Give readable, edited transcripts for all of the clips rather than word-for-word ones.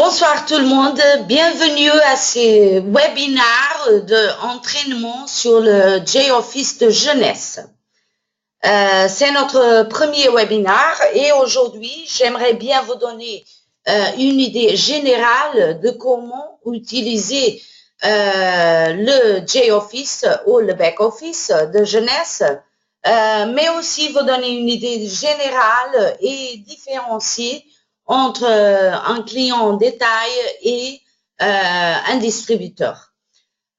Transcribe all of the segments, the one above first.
Bonsoir tout le monde, bienvenue à ces webinaires d'entraînement sur le JOffice de jeunesse. C'est notre premier webinaire et aujourd'hui, j'aimerais bien vous donner une idée générale de comment utiliser le JOffice ou le back-office de jeunesse, mais aussi vous donner une idée générale et différenciée entre un client en détail et un distributeur.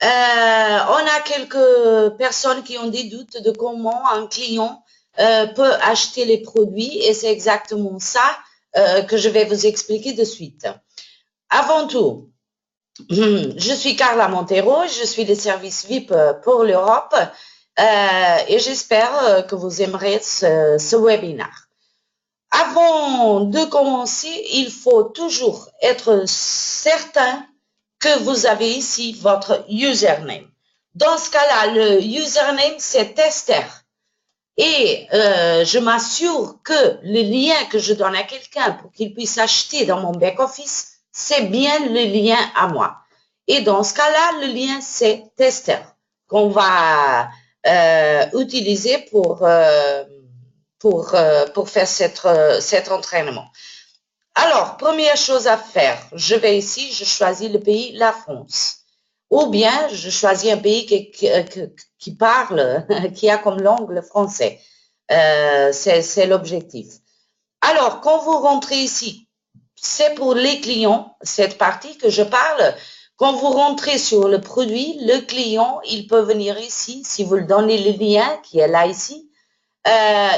On a quelques personnes qui ont des doutes de comment un client peut acheter les produits et c'est exactement ça que je vais vous expliquer de suite. Avant tout, je suis Carla Montero, je suis le service VIP pour l'Europe et j'espère que vous aimerez ce webinaire. Avant de commencer, il faut toujours être certain que vous avez ici votre username. Dans ce cas-là, le username, c'est tester. Et je m'assure que le lien que je donne à quelqu'un pour qu'il puisse acheter dans mon back-office, c'est bien le lien à moi. Et dans ce cas-là, le lien, c'est tester qu'on va utiliser pour faire cet entraînement. Alors, première chose à faire, je vais ici, je choisis le pays, la France. Ou bien, je choisis un pays qui parle, qui a comme langue le français. C'est l'objectif. Alors, quand vous rentrez ici, c'est pour les clients, cette partie que je parle. Quand vous rentrez sur le produit, le client, il peut venir ici, si vous le donnez le lien qui est là ici,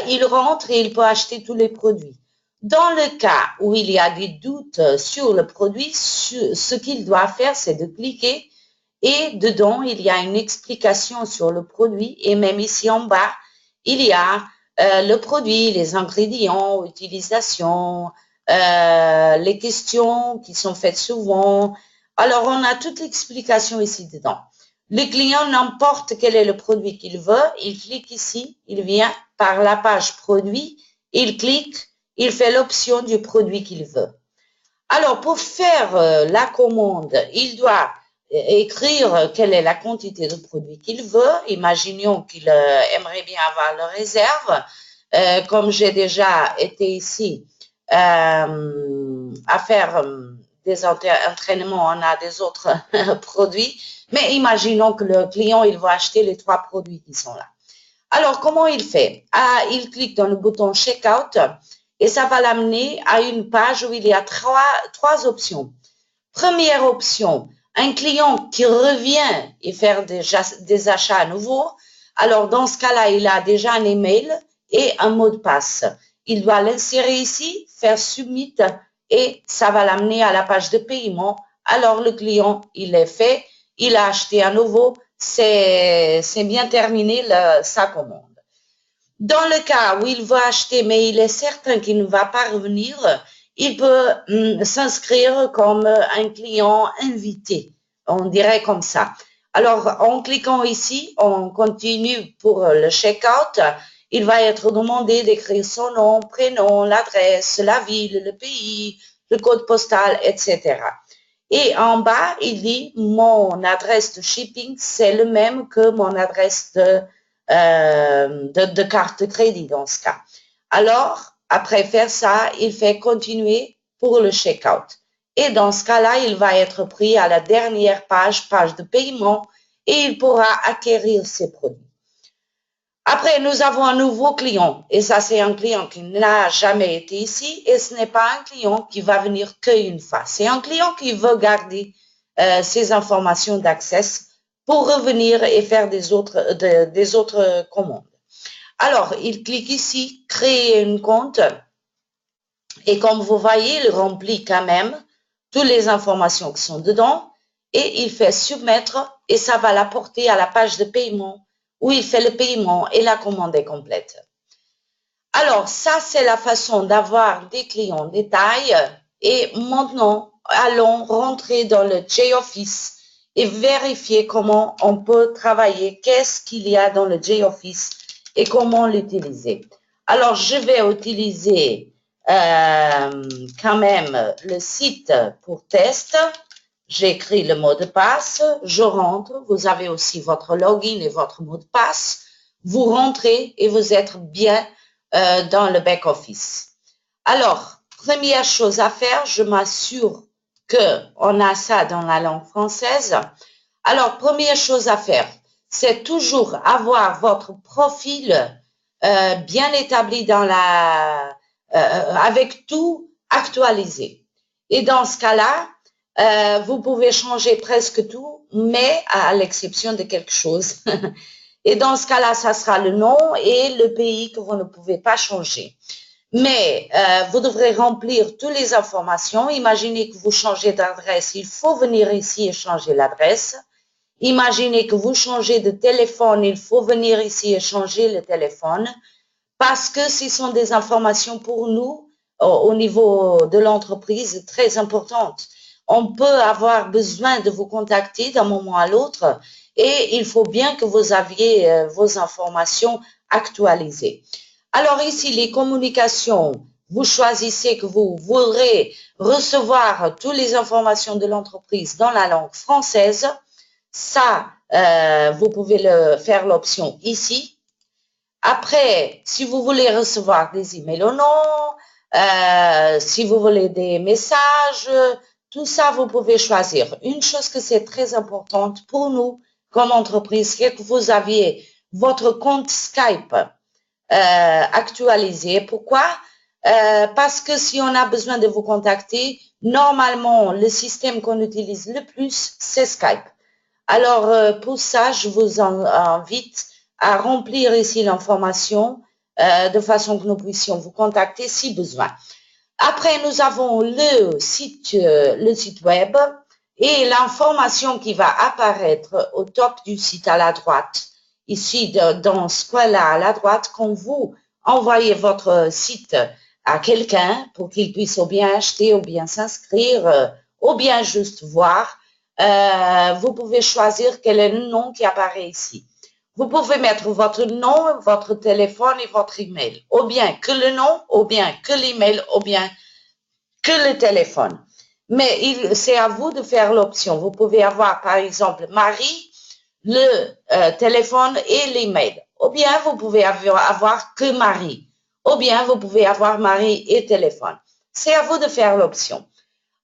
il rentre et il peut acheter tous les produits. Dans le cas où il y a des doutes sur le produit, ce qu'il doit faire, c'est de cliquer et dedans, il y a une explication sur le produit et même ici en bas, il y a le produit, les ingrédients, utilisation, les questions qui sont faites souvent. Alors, on a toute l'explication ici dedans. Le client, n'importe quel est le produit qu'il veut, il clique ici, il vient par la page produit, il clique, il fait l'option du produit qu'il veut. Alors, pour faire la commande, il doit écrire quelle est la quantité de produit qu'il veut. Imaginons qu'il aimerait bien avoir le réserve. Comme j'ai déjà été ici à faire des entraînements, on a des autres produits. Mais imaginons que le client, il va acheter les 3 produits qui sont là. Alors, comment il fait? Il clique dans le bouton Checkout et ça va l'amener à une page où il y a trois options. Première option, un client qui revient et faire des achats à nouveau. Alors, dans ce cas-là, il a déjà un email et un mot de passe. Il doit l'insérer ici, faire Submit et ça va l'amener à la page de paiement. Alors, le client, il est fait. Il a acheté à nouveau, c'est bien terminé sa commande. Dans le cas où il veut acheter, mais il est certain qu'il ne va pas revenir, il peut s'inscrire comme un client invité, on dirait comme ça. Alors, en cliquant ici, on continue pour le checkout. Il va être demandé d'écrire son nom, prénom, l'adresse, la ville, le pays, le code postal, etc. Et en bas, il dit mon adresse de shipping, c'est le même que mon adresse de carte de crédit dans ce cas. Alors, après faire ça, il fait continuer pour le checkout. Et dans ce cas-là, il va être pris à la dernière page de paiement et il pourra acquérir ses produits. Après, nous avons un nouveau client et ça, c'est un client qui n'a jamais été ici et ce n'est pas un client qui va venir qu'une fois. C'est un client qui veut garder ses informations d'accès pour revenir et faire des autres commandes. Alors, il clique ici, créer un compte et comme vous voyez, il remplit quand même toutes les informations qui sont dedans et il fait soumettre et ça va l'apporter à la page de paiement où il fait le paiement et la commande est complète. Alors, ça, c'est la façon d'avoir des clients en détail. Et maintenant, allons rentrer dans le JOffice et vérifier comment on peut travailler, qu'est-ce qu'il y a dans le JOffice et comment l'utiliser. Alors, je vais utiliser quand même le site pour test. J'écris le mot de passe, je rentre, vous avez aussi votre login et votre mot de passe. Vous rentrez et vous êtes bien dans le back-office. Alors, première chose à faire, je m'assure qu'on a ça dans la langue française. Alors, première chose à faire, c'est toujours avoir votre profil bien établi dans avec tout actualisé. Et dans ce cas-là, vous pouvez changer presque tout, mais à l'exception de quelque chose. Et dans ce cas-là, ça sera le nom et le pays que vous ne pouvez pas changer. Mais vous devrez remplir toutes les informations. Imaginez que vous changez d'adresse, il faut venir ici et changer l'adresse. Imaginez que vous changez de téléphone, il faut venir ici et changer le téléphone parce que ce sont des informations pour nous au niveau de l'entreprise très importantes. On peut avoir besoin de vous contacter d'un moment à l'autre et il faut bien que vous aviez vos informations actualisées. Alors ici, les communications, vous choisissez que vous voudrez recevoir toutes les informations de l'entreprise dans la langue française. Ça, vous pouvez faire l'option ici. Après, si vous voulez recevoir des emails ou non, si vous voulez des messages, tout ça, vous pouvez choisir. Une chose que c'est très importante pour nous comme entreprise, c'est que vous aviez votre compte Skype actualisé. Pourquoi? Parce que si on a besoin de vous contacter, normalement, le système qu'on utilise le plus, c'est Skype. Alors, pour ça, je vous invite à remplir ici l'information de façon que nous puissions vous contacter si besoin. Après, nous avons le site web et l'information qui va apparaître au top du site à la droite. Ici, dans ce coin-là à la droite, quand vous envoyez votre site à quelqu'un pour qu'il puisse ou bien acheter ou bien s'inscrire ou bien juste voir, vous pouvez choisir quel est le nom qui apparaît ici. Vous pouvez mettre votre nom, votre téléphone et votre email. Ou bien que le nom, ou bien que l'email, ou bien que le téléphone. Mais c'est à vous de faire l'option. Vous pouvez avoir, par exemple, Marie, le téléphone et l'email. Ou bien vous pouvez avoir que Marie. Ou bien vous pouvez avoir Marie et téléphone. C'est à vous de faire l'option.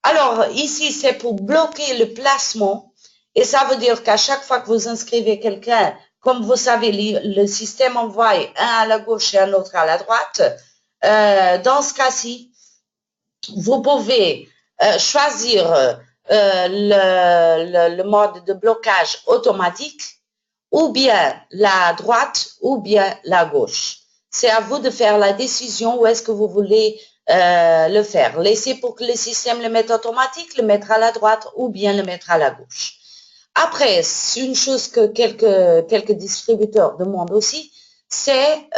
Alors, ici, c'est pour bloquer le placement. Et ça veut dire qu'à chaque fois que vous inscrivez quelqu'un, comme vous savez, le système envoie un à la gauche et un autre à la droite. Dans ce cas-ci, vous pouvez choisir le mode de blocage automatique ou bien la droite ou bien la gauche. C'est à vous de faire la décision où est-ce que vous voulez le faire. Laissez pour que le système le mette automatique, le mettre à la droite ou bien le mettre à la gauche. Après, une chose que quelques distributeurs demandent aussi, c'est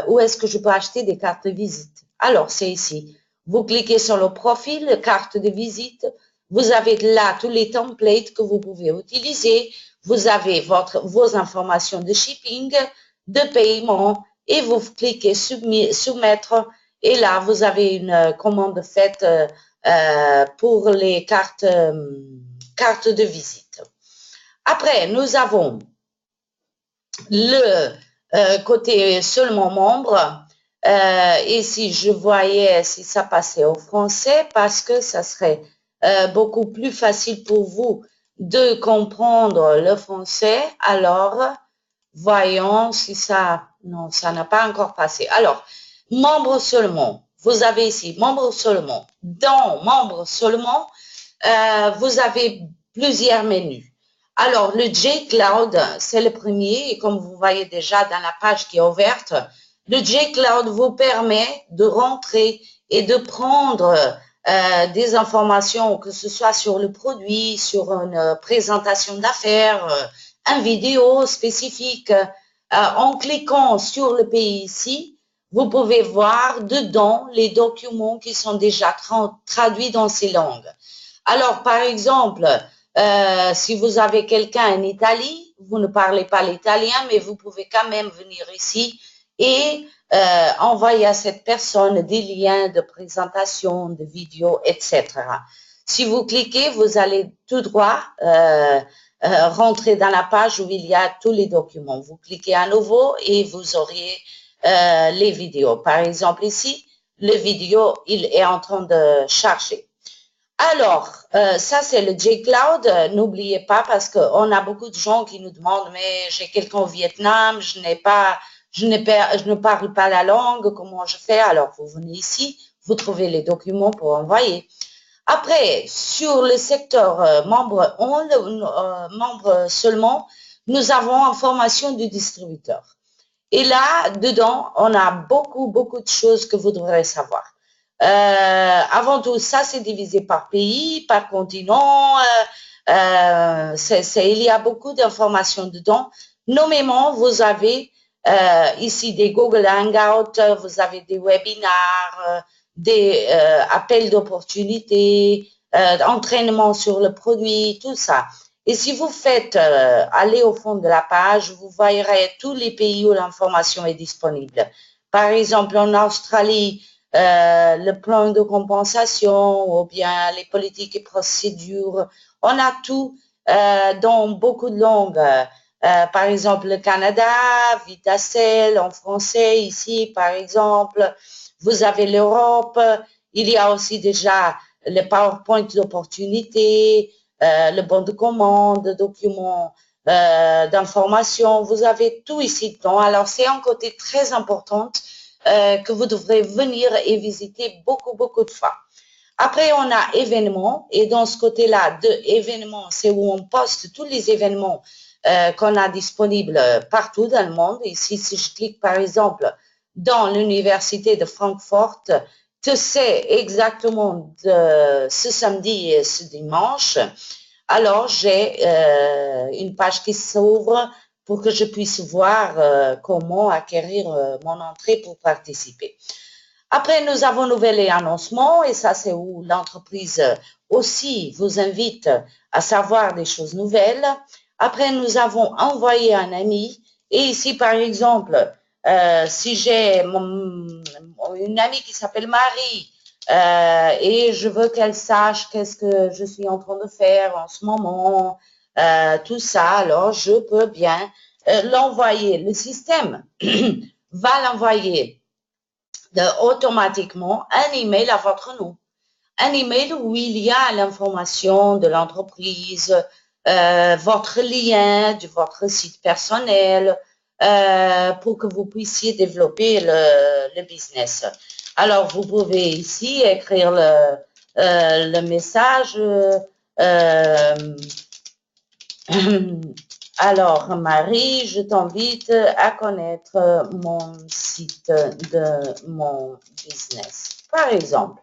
où est-ce que je peux acheter des cartes de visite. Alors, c'est ici. Vous cliquez sur le profil, carte de visite. Vous avez là tous les templates que vous pouvez utiliser. Vous avez vos informations de shipping, de paiement et vous cliquez soumettre. Et là, vous avez une commande faite pour les cartes de visite. Après, nous avons le côté seulement membre. Et si je voyais si ça passait au français, parce que ça serait beaucoup plus facile pour vous de comprendre le français. Alors, voyons si ça... Non, ça n'a pas encore passé. Alors, membres seulement. Vous avez ici membres seulement. Dans membres seulement, vous avez plusieurs menus. Alors, le J-Cloud, c'est le premier. Et comme vous voyez déjà dans la page qui est ouverte, le J-Cloud vous permet de rentrer et de prendre des informations, que ce soit sur le produit, sur une présentation d'affaires, une vidéo spécifique. En cliquant sur le pays ici, vous pouvez voir dedans les documents qui sont déjà traduits dans ces langues. Alors, par exemple, si vous avez quelqu'un en Italie, vous ne parlez pas l'italien, mais vous pouvez quand même venir ici et envoyer à cette personne des liens de présentation, de vidéos, etc. Si vous cliquez, vous allez tout droit rentrer dans la page où il y a tous les documents. Vous cliquez à nouveau et vous auriez les vidéos. Par exemple, ici, le vidéo, il est en train de charger. Alors, ça c'est le J-Cloud. N'oubliez pas parce qu'on a beaucoup de gens qui nous demandent, mais j'ai quelqu'un au Vietnam, je ne parle pas la langue, comment je fais? Alors, vous venez ici, vous trouvez les documents pour envoyer. Après, sur le secteur membre seulement, nous avons information du distributeur. Et là, dedans, on a beaucoup de choses que vous devrez savoir. Avant tout, ça, c'est divisé par pays, par continent. Il y a beaucoup d'informations dedans. Nommément, vous avez ici des Google Hangouts, vous avez des webinars, des appels d'opportunités, entraînement sur le produit, tout ça. Et si vous faites aller au fond de la page, vous verrez tous les pays où l'information est disponible. Par exemple, en Australie, le plan de compensation ou bien les politiques et procédures. On a tout dans beaucoup de langues. Par exemple, le Canada, Vitacel en français ici, par exemple. Vous avez l'Europe. Il y a aussi déjà le PowerPoint d'opportunité, le bon de commande, le document d'information. Vous avez tout ici dedans. Alors, c'est un côté très important que vous devrez venir et visiter beaucoup de fois. Après, on a événements et dans ce côté-là de événements, c'est où on poste tous les événements qu'on a disponibles partout dans le monde. Ici, si je clique par exemple dans l'université de Francfort, que c'est exactement de ce samedi et ce dimanche, alors j'ai une page qui s'ouvre pour que je puisse voir comment acquérir mon entrée pour participer. Après, nous avons nouvel et annoncement et ça, c'est où l'entreprise aussi vous invite à savoir des choses nouvelles. Après, nous avons envoyé un ami et ici, par exemple, si j'ai une amie qui s'appelle Marie et je veux qu'elle sache qu'est-ce que je suis en train de faire en ce moment, tout ça, alors je peux bien l'envoyer. Le système va l'envoyer automatiquement un email à votre nom. Un email où il y a l'information de l'entreprise, votre lien de votre site personnel pour que vous puissiez développer le business. Alors, vous pouvez ici écrire le message. Alors, Marie, je t'invite à connaître mon site de mon business. Par exemple,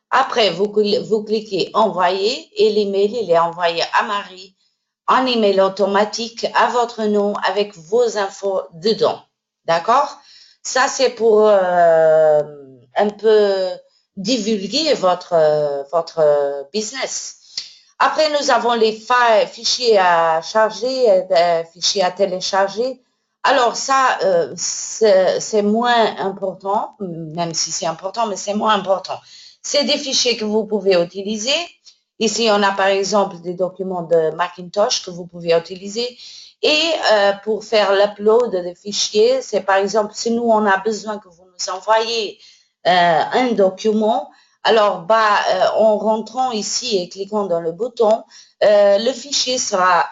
après, vous cliquez envoyer et l'email, il est envoyé à Marie en email automatique à votre nom avec vos infos dedans. D'accord? Ça, c'est pour un peu divulguer votre business. Après, nous avons les fichiers à charger, fichiers à télécharger. Alors ça, c'est moins important, même si c'est important, mais c'est moins important. C'est des fichiers que vous pouvez utiliser. Ici, on a par exemple des documents de Macintosh que vous pouvez utiliser. Et pour faire l'upload des fichiers, c'est par exemple, si nous, on a besoin que vous nous envoyiez un document, alors, en rentrant ici et cliquant dans le bouton, le fichier sera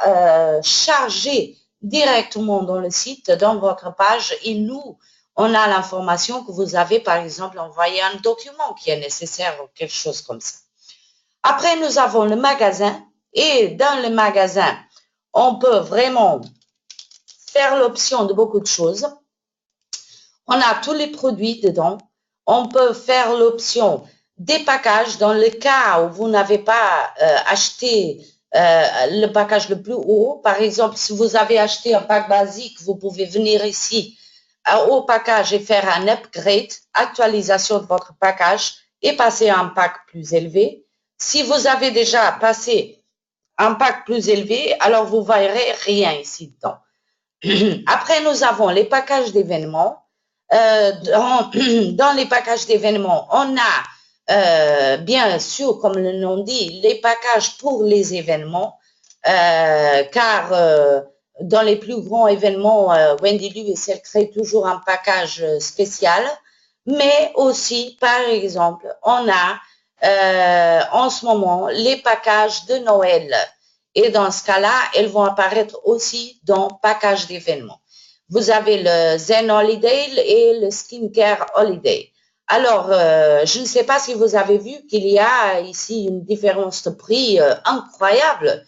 chargé directement dans le site, dans votre page, et nous, on a l'information que vous avez, par exemple, envoyé un document qui est nécessaire ou quelque chose comme ça. Après, nous avons le magasin, et dans le magasin, on peut vraiment faire l'option de beaucoup de choses. On a tous les produits dedans. On peut faire l'option des packages dans le cas où vous n'avez pas acheté le package le plus haut. Par exemple, si vous avez acheté un pack basique, vous pouvez venir ici au package et faire un upgrade, actualisation de votre package et passer à un pack plus élevé. Si vous avez déjà passé un pack plus élevé, alors vous verrez rien ici dedans. Après, nous avons les packages d'événements. dans les packages d'événements, on a bien sûr, comme le nom dit, les packages pour les événements, car dans les plus grands événements, Wendy Lewis, elle crée toujours un package spécial, mais aussi, par exemple, on a en ce moment les packages de Noël. Et dans ce cas-là, elles vont apparaître aussi dans package d'événements. Vous avez le Zen Holiday et le Skincare Holiday. Alors, je ne sais pas si vous avez vu qu'il y a ici une différence de prix incroyable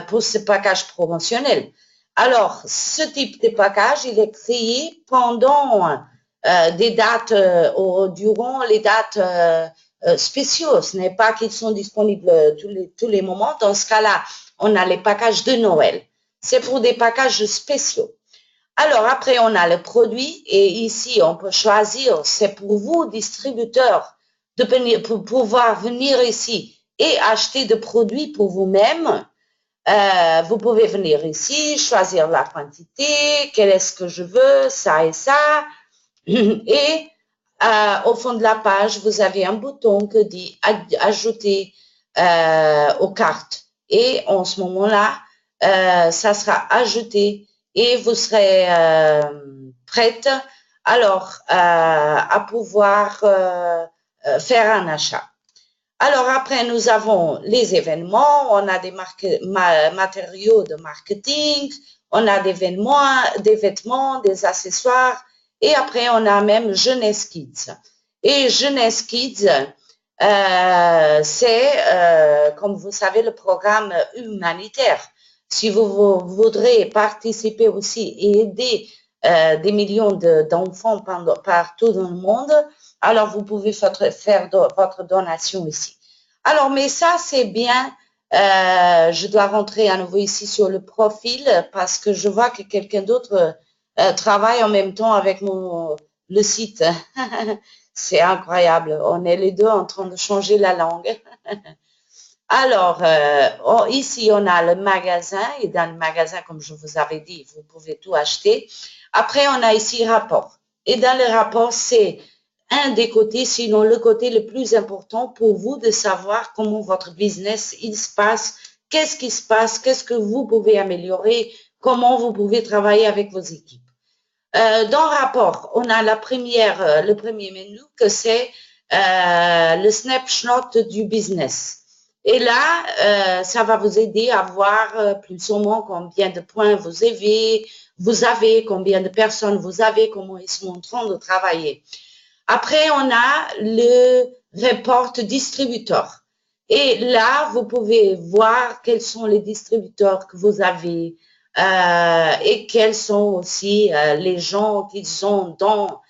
pour ce package promotionnel. Alors, ce type de package, il est créé pendant des dates, durant les dates spéciaux. Ce n'est pas qu'ils sont disponibles tous les moments. Dans ce cas-là, on a les packages de Noël. C'est pour des packages spéciaux. Alors, après, on a le produit et ici, on peut choisir, c'est pour vous, distributeurs, pour pouvoir venir ici et acheter des produits pour vous-même. Vous pouvez venir ici, choisir la quantité, quel est ce que je veux, ça et ça. Et au fond de la page, vous avez un bouton qui dit ajouter aux cartes. Et en ce moment-là, ça sera ajouté et vous serez prête alors à pouvoir faire un achat. Alors après, nous avons les événements, on a des matériaux de marketing, on a des vêtements, des accessoires, et après on a même Jeunesse Kids. Et Jeunesse Kids, c'est, comme vous savez, le programme humanitaire. Si vous voudrez participer aussi et aider des millions d'enfants partout dans le monde, alors vous pouvez faire votre donation ici. Alors, mais ça, c'est bien. Je dois rentrer à nouveau ici sur le profil parce que je vois que quelqu'un d'autre travaille en même temps avec le site. C'est incroyable. On est les deux en train de changer la langue. Alors, ici, on a le magasin et dans le magasin, comme je vous avais dit, vous pouvez tout acheter. Après, on a ici rapport. Et dans le rapport, c'est un des côtés, sinon le côté le plus important pour vous de savoir comment votre business il se passe, qu'est-ce qui se passe, qu'est-ce que vous pouvez améliorer, comment vous pouvez travailler avec vos équipes. Dans le rapport, on a le premier menu que c'est le snapshot du business. Et là, ça va vous aider à voir plus ou moins combien de points vous avez, combien de personnes vous avez, comment ils sont en train de travailler. Après, on a le report distributeur. Et là, vous pouvez voir quels sont les distributeurs que vous avez et quels sont aussi les gens qui sont dans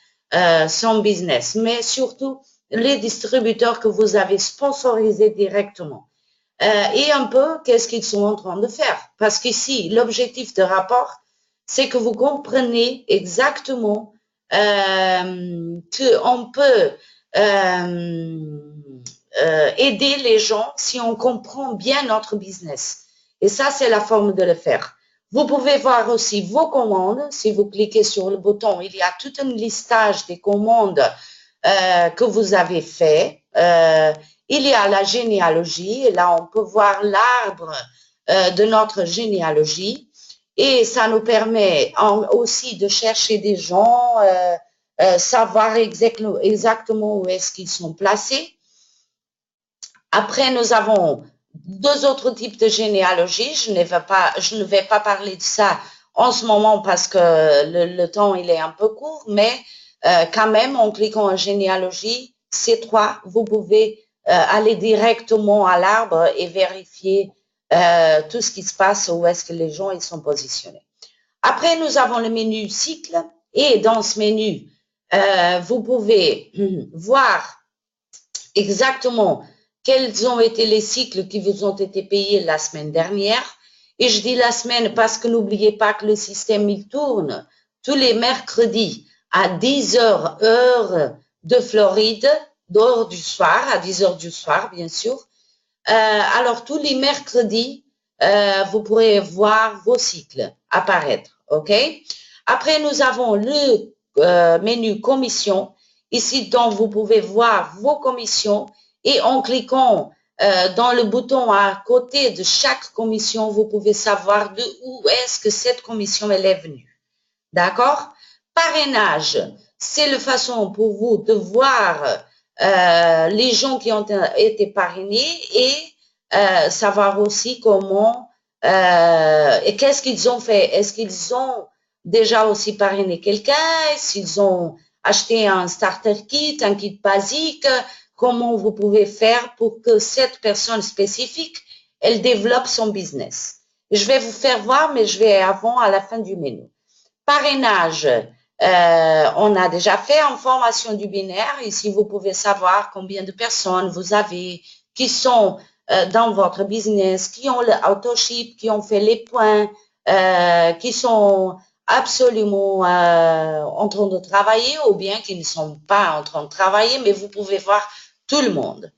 son business. Mais surtout, les distributeurs que vous avez sponsorisés directement. Et un peu, qu'est-ce qu'ils sont en train de faire. Parce qu'ici, l'objectif de rapport, c'est que vous comprenez exactement qu'on peut aider les gens si on comprend bien notre business. Et ça, c'est la forme de le faire. Vous pouvez voir aussi vos commandes. Si vous cliquez sur le bouton, il y a tout un listage des commandes que vous avez fait. Il y a la généalogie. Et là, on peut voir l'arbre de notre généalogie. Et ça nous permet aussi de chercher des gens, savoir exactement où est-ce qu'ils sont placés. Après, nous avons deux autres types de généalogie. Je ne vais pas parler de ça en ce moment parce que le temps il est un peu court, mais quand même, en cliquant en généalogie, C3, vous pouvez aller directement à l'arbre et vérifier tout ce qui se passe, où est-ce que les gens ils sont positionnés. Après, nous avons le menu cycle et dans ce menu, vous pouvez voir exactement quels ont été les cycles qui vous ont été payés la semaine dernière. Et je dis la semaine parce que n'oubliez pas que le système il tourne tous les mercredis à 10 heures, heure de Floride, d'heure du soir, à 10 heures du soir, bien sûr. Alors, tous les mercredis, vous pourrez voir vos cycles apparaître, OK? Après, nous avons menu commission. Ici, donc, vous pouvez voir vos commissions et en cliquant dans le bouton à côté de chaque commission, vous pouvez savoir de où est-ce que cette commission elle est venue. D'accord? Parrainage, c'est la façon pour vous de voir les gens qui ont été parrainés et savoir aussi comment et qu'est-ce qu'ils ont fait. Est-ce qu'ils ont déjà aussi parrainé quelqu'un? Est-ce qu'ils ont acheté un starter kit, un kit basique? Comment vous pouvez faire pour que cette personne spécifique, elle développe son business? Je vais vous faire voir, mais je vais avant à la fin du menu. Parrainage, on a déjà fait en formation du binaire. Ici, vous pouvez savoir combien de personnes vous avez qui sont dans votre business, qui ont le autoship, qui ont fait les points, qui sont absolument en train de travailler ou bien qui ne sont pas en train de travailler, mais vous pouvez voir tout le monde.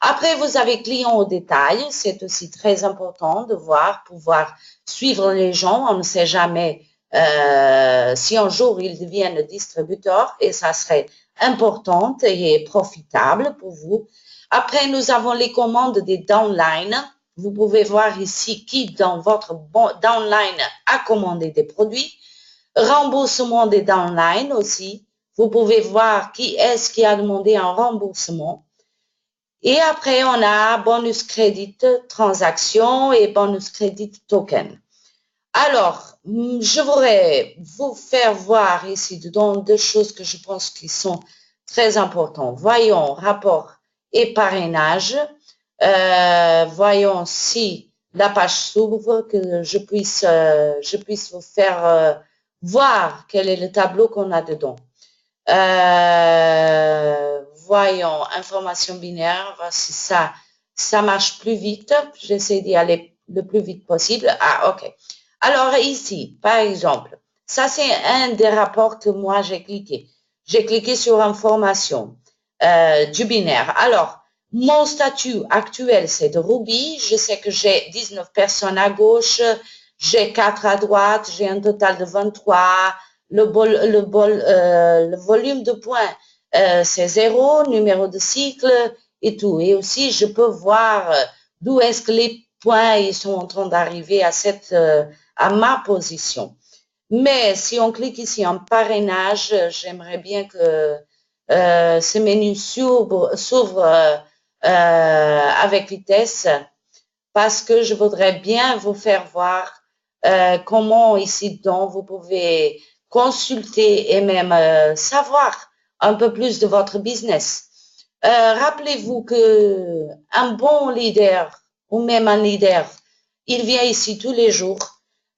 Après, vous avez clients au détail. C'est aussi très important de voir, pouvoir suivre les gens. On ne sait jamais si un jour ils deviennent distributeurs et ça serait important et profitable pour vous. Après, nous avons les commandes des downline. Vous pouvez voir ici qui dans votre downline a commandé des produits. Remboursement des downline aussi. Vous pouvez voir qui est-ce qui a demandé un remboursement. Et après, on a bonus crédit transaction et bonus crédit token. Alors, je voudrais vous faire voir ici dedans deux choses que je pense qui sont très importantes. Voyons rapport et parrainage. Voyons si la page s'ouvre, que je puisse vous faire voir quel est le tableau qu'on a dedans. Voyons, information binaire, voir si ça marche plus vite. J'essaie d'y aller le plus vite possible. Ah, ok. Alors ici, par exemple, ça c'est un des rapports que moi j'ai cliqué. J'ai cliqué sur information du binaire. Alors, mon statut actuel c'est de Ruby. Je sais que j'ai 19 personnes à gauche, j'ai 4 à droite, j'ai un total de 23. Le volume de points, c'est 0, numéro de cycle et tout. Et aussi, je peux voir d'où est-ce que les points ils sont en train d'arriver à ma position. Mais si on clique ici en parrainage, j'aimerais bien que ce menu s'ouvre avec vitesse parce que je voudrais bien vous faire voir comment ici dedans vous pouvez consulter et même savoir un peu plus de votre business. Rappelez-vous que un bon leader ou même un leader, il vient ici tous les jours.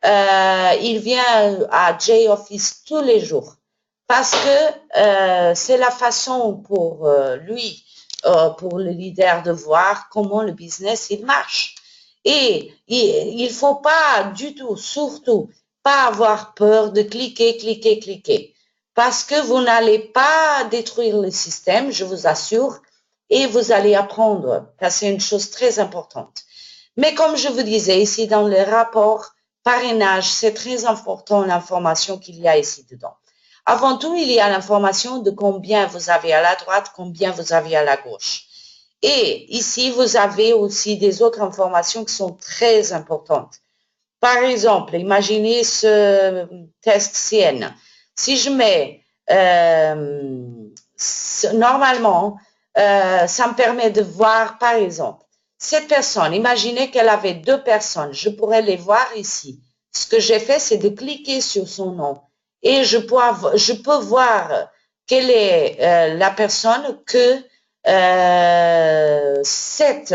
Il vient à J-Office tous les jours parce que c'est la façon pour lui, pour le leader de voir comment le business il marche. Et il faut pas du tout, surtout, pas avoir peur de cliquer, parce que vous n'allez pas détruire le système, je vous assure, et vous allez apprendre, parce que c'est une chose très importante. Mais comme je vous disais ici dans le rapport parrainage, c'est très important l'information qu'il y a ici dedans. Avant tout, il y a l'information de combien vous avez à la droite, combien vous avez à la gauche. Et ici, vous avez aussi des autres informations qui sont très importantes. Par exemple, imaginez ce test CN. Si je mets, normalement, ça me permet de voir, par exemple, cette personne, imaginez qu'elle avait 2 personnes, je pourrais les voir ici. Ce que j'ai fait, c'est de cliquer sur son nom et je peux voir quelle est la personne que cette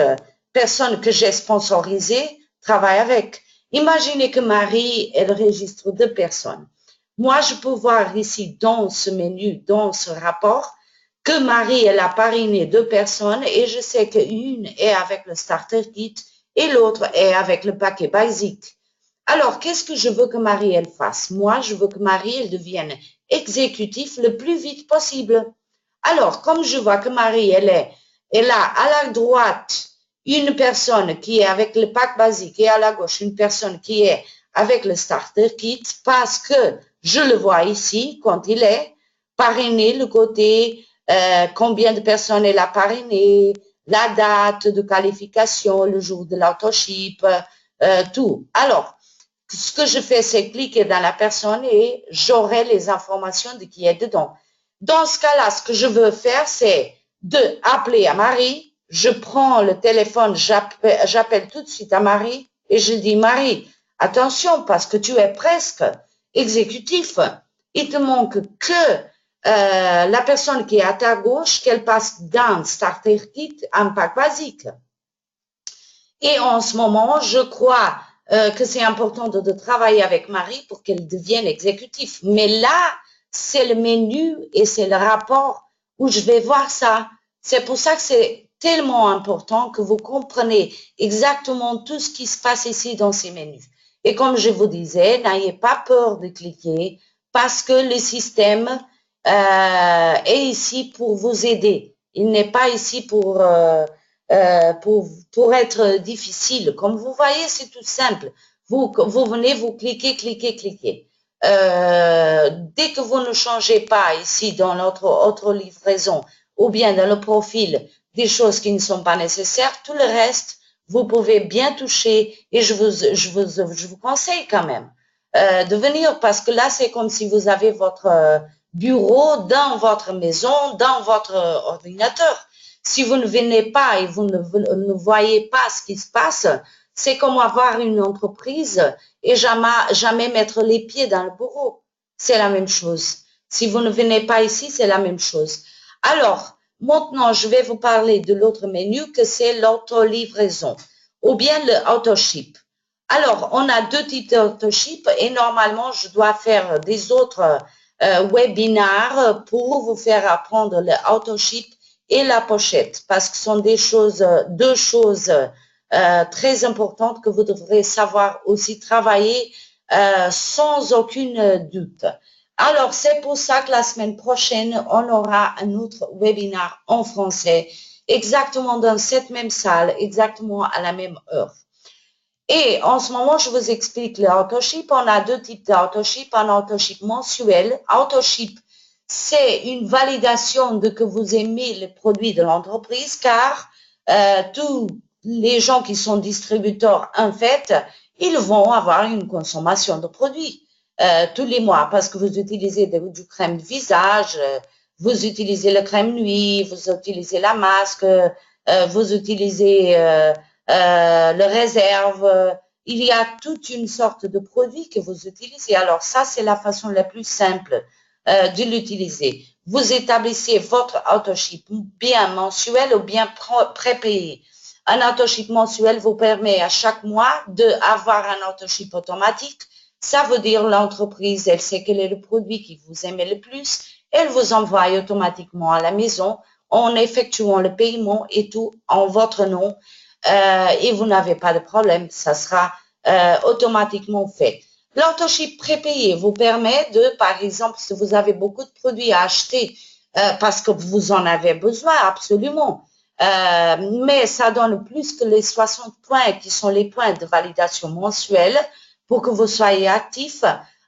personne que j'ai sponsorisée travaille avec. Imaginez que Marie, elle registre 2 personnes. Moi, je peux voir ici dans ce menu, dans ce rapport, que Marie, elle a parrainé 2 personnes et je sais qu'une est avec le starter kit et l'autre est avec le paquet basique. Alors, qu'est-ce que je veux que Marie, elle fasse? Moi, je veux que Marie, elle devienne exécutif le plus vite possible. Alors, comme je vois que Marie, elle a à la droite une personne qui est avec le pack basique et à la gauche une personne qui est avec le starter kit parce que je le vois ici quand il est. parrainer le côté, combien de personnes elle a parrainé, la date de qualification, le jour de l'autoship, tout. Alors, ce que je fais, c'est cliquer dans la personne et j'aurai les informations de qui est dedans. Dans ce cas-là, ce que je veux faire, c'est de appeler à Marie. Je prends le téléphone, j'appelle tout de suite à Marie et je dis, Marie, attention, parce que tu es presque exécutif. Il te manque que la personne qui est à ta gauche, qu'elle passe d'un starter kit à un pack basique. Et en ce moment, je crois que c'est important de travailler avec Marie pour qu'elle devienne exécutive. Mais là, c'est le menu et c'est le rapport où je vais voir ça. C'est pour ça que c'est tellement important que vous compreniez exactement tout ce qui se passe ici dans ces menus. Et comme je vous disais, n'ayez pas peur de cliquer parce que le système est ici pour vous aider. Il n'est pas ici pour être difficile. Comme vous voyez, c'est tout simple. Vous venez, vous cliquez, cliquez, cliquez. Dès que vous ne changez pas ici dans notre autre livraison ou bien dans le profil des choses qui ne sont pas nécessaires, tout le reste, vous pouvez bien toucher et je vous conseille quand même de venir parce que là, c'est comme si vous avez votre bureau dans votre maison, dans votre ordinateur. Si vous ne venez pas et vous ne voyez pas ce qui se passe, c'est comme avoir une entreprise et jamais mettre les pieds dans le bureau. C'est la même chose. Si vous ne venez pas ici, c'est la même chose. Alors, maintenant, je vais vous parler de l'autre menu que c'est l'auto-livraison ou bien le auto-ship. Alors, on a deux types d'auto-ship et normalement, je dois faire des autres webinaires pour vous faire apprendre le auto-ship et la pochette parce que ce sont deux choses très importantes que vous devrez savoir aussi travailler sans aucune doute. Alors, c'est pour ça que la semaine prochaine, on aura un autre webinaire en français, exactement dans cette même salle, exactement à la même heure. Et en ce moment, je vous explique le autoship. On a deux types d'autoship, un autoship mensuel. Autoship, c'est une validation de que vous aimez les produits de l'entreprise car tous les gens qui sont distributeurs, en fait, ils vont avoir une consommation de produits tous les mois parce que vous utilisez du crème de visage, vous utilisez le crème nuit, vous utilisez la masque, vous utilisez le réserve. Il y a toute une sorte de produit que vous utilisez. Alors ça, c'est la façon la plus simple de l'utiliser. Vous établissez votre autoship bien mensuel ou bien prépayé. Un autoship mensuel vous permet à chaque mois d'avoir un autoship automatique. Ça veut dire l'entreprise, elle sait quel est le produit que vous aimez le plus. Elle vous envoie automatiquement à la maison en effectuant le paiement et tout en votre nom. Et vous n'avez pas de problème, ça sera automatiquement fait. L'autoship prépayé vous permet de, par exemple, si vous avez beaucoup de produits à acheter parce que vous en avez besoin absolument, mais ça donne plus que les 60 points qui sont les points de validation mensuelle pour que vous soyez actif.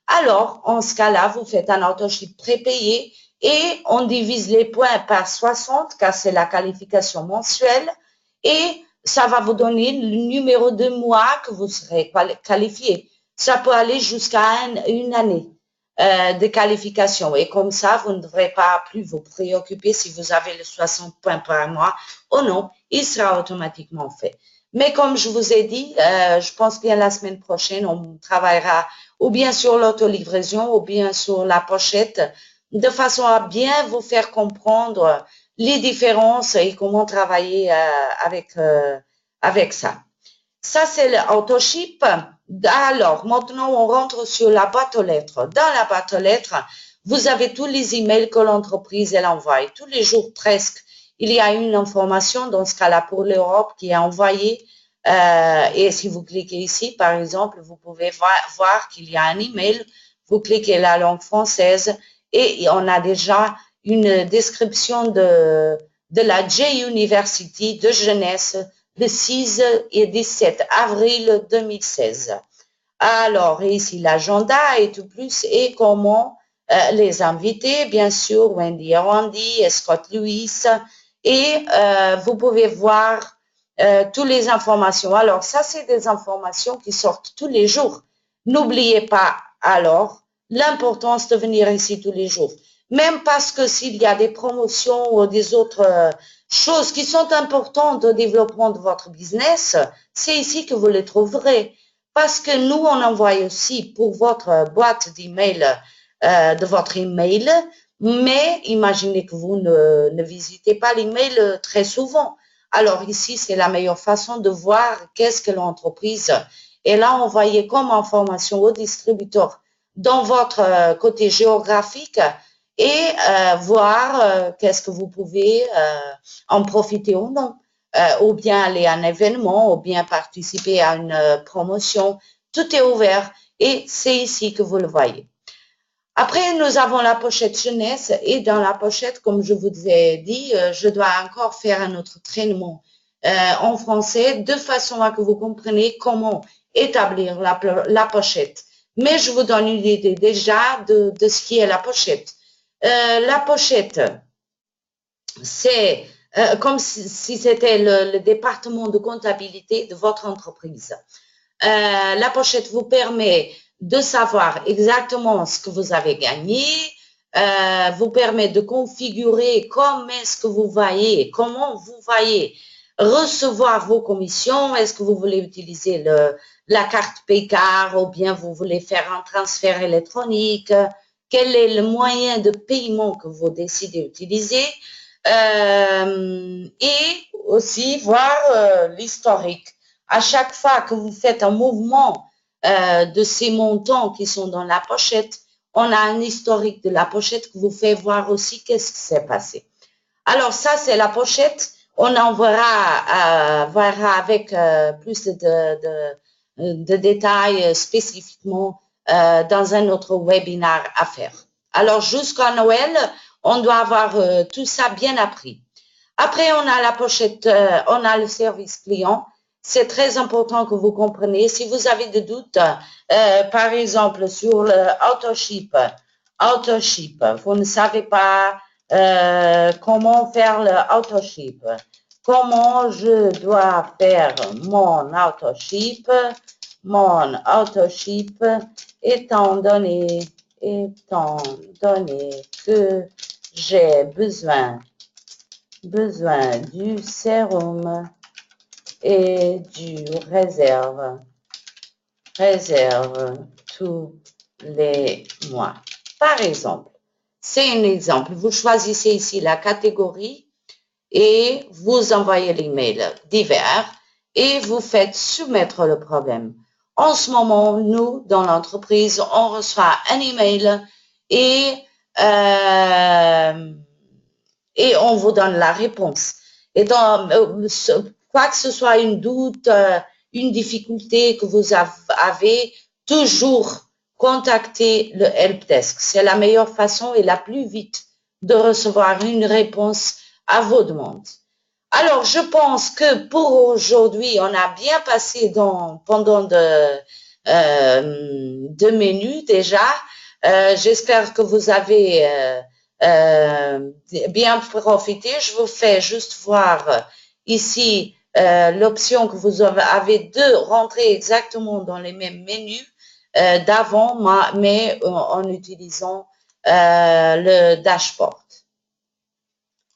Alors, en ce cas-là, vous faites un autoship prépayé et on divise les points par 60 car c'est la qualification mensuelle et ça va vous donner le numéro de mois que vous serez qualifié. Ça peut aller jusqu'à une année de qualification. Et comme ça, vous ne devrez pas plus vous préoccuper si vous avez les 60 points par mois ou non. Il sera automatiquement fait. Mais comme je vous ai dit, je pense bien la semaine prochaine, on travaillera ou bien sur l'autolivraison ou bien sur la pochette de façon à bien vous faire comprendre les différences et comment travailler avec ça. Ça, c'est l'autoship. Alors, maintenant, on rentre sur la boîte aux lettres. Dans la boîte aux lettres, vous avez tous les emails que l'entreprise elle envoie. Tous les jours, presque, il y a une information, dans ce cas-là, pour l'Europe qui est envoyée. Et si vous cliquez ici, par exemple, vous pouvez voir qu'il y a un email. Vous cliquez la langue française et on a déjà une description de la J-University de jeunesse le 6 et 17 avril 2016. Alors, ici l'agenda et tout plus et comment les invités, bien sûr, Wendy et Randy et Scott Lewis, et vous pouvez voir toutes les informations. Alors, ça, c'est des informations qui sortent tous les jours. N'oubliez pas, alors, l'importance de venir ici tous les jours. Même parce que s'il y a des promotions ou des autres choses qui sont importantes au développement de votre business, c'est ici que vous les trouverez. Parce que nous, on envoie aussi pour votre boîte d'email, de votre email, mais imaginez que vous ne visitez pas l'email très souvent. Alors ici, c'est la meilleure façon de voir qu'est-ce que l'entreprise est là envoyée comme information au distributeur dans votre côté géographique et voir qu'est-ce que vous pouvez en profiter ou non. Ou bien aller à un événement, ou bien participer à une promotion. Tout est ouvert et c'est ici que vous le voyez. Après, nous avons la pochette jeunesse et dans la pochette, comme je vous ai dit, je dois encore faire un autre traitement en français de façon à que vous compreniez comment établir la pochette. Mais je vous donne une idée déjà de ce qui est la pochette. La pochette, c'est comme si c'était le département de comptabilité de votre entreprise. La pochette vous permet de savoir exactement ce que vous avez gagné, vous permet de configurer comment est-ce que vous voyez, comment vous voyez recevoir vos commissions, est-ce que vous voulez utiliser la carte Paycard ou bien vous voulez faire un transfert électronique, quel est le moyen de paiement que vous décidez d'utiliser et aussi voir l'historique. À chaque fois que vous faites un mouvement de ces montants qui sont dans la pochette, on a un historique de la pochette qui vous fait voir aussi qu'est-ce qui s'est passé. Alors ça, c'est la pochette. On en verra avec plus de détails spécifiquement dans un autre webinaire à faire. Alors jusqu'à Noël, on doit avoir tout ça bien appris. Après, on a la pochette, on a le service client. C'est très important que vous compreniez. Si vous avez des doutes, par exemple, sur le AutoShip, vous ne savez pas comment faire le AutoShip, comment je dois faire mon AutoShip, étant donné que j'ai besoin du sérum et du réserve tous les mois. Par exemple, c'est un exemple. Vous choisissez ici la catégorie et vous envoyez l'email divers et vous faites soumettre le problème. En ce moment, nous, dans l'entreprise, on reçoit un email et on vous donne la réponse. Et dans, quoi que ce soit une doute, une difficulté que vous avez, toujours contactez le helpdesk. C'est la meilleure façon et la plus vite de recevoir une réponse à vos demandes. Alors, je pense que pour aujourd'hui, on a bien passé pendant 2 minutes déjà. J'espère que vous avez bien profité. Je vous fais juste voir ici l'option que vous avez de rentrer exactement dans les mêmes menus d'avant, mais en utilisant le dashboard.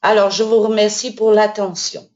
Alors, je vous remercie pour l'attention.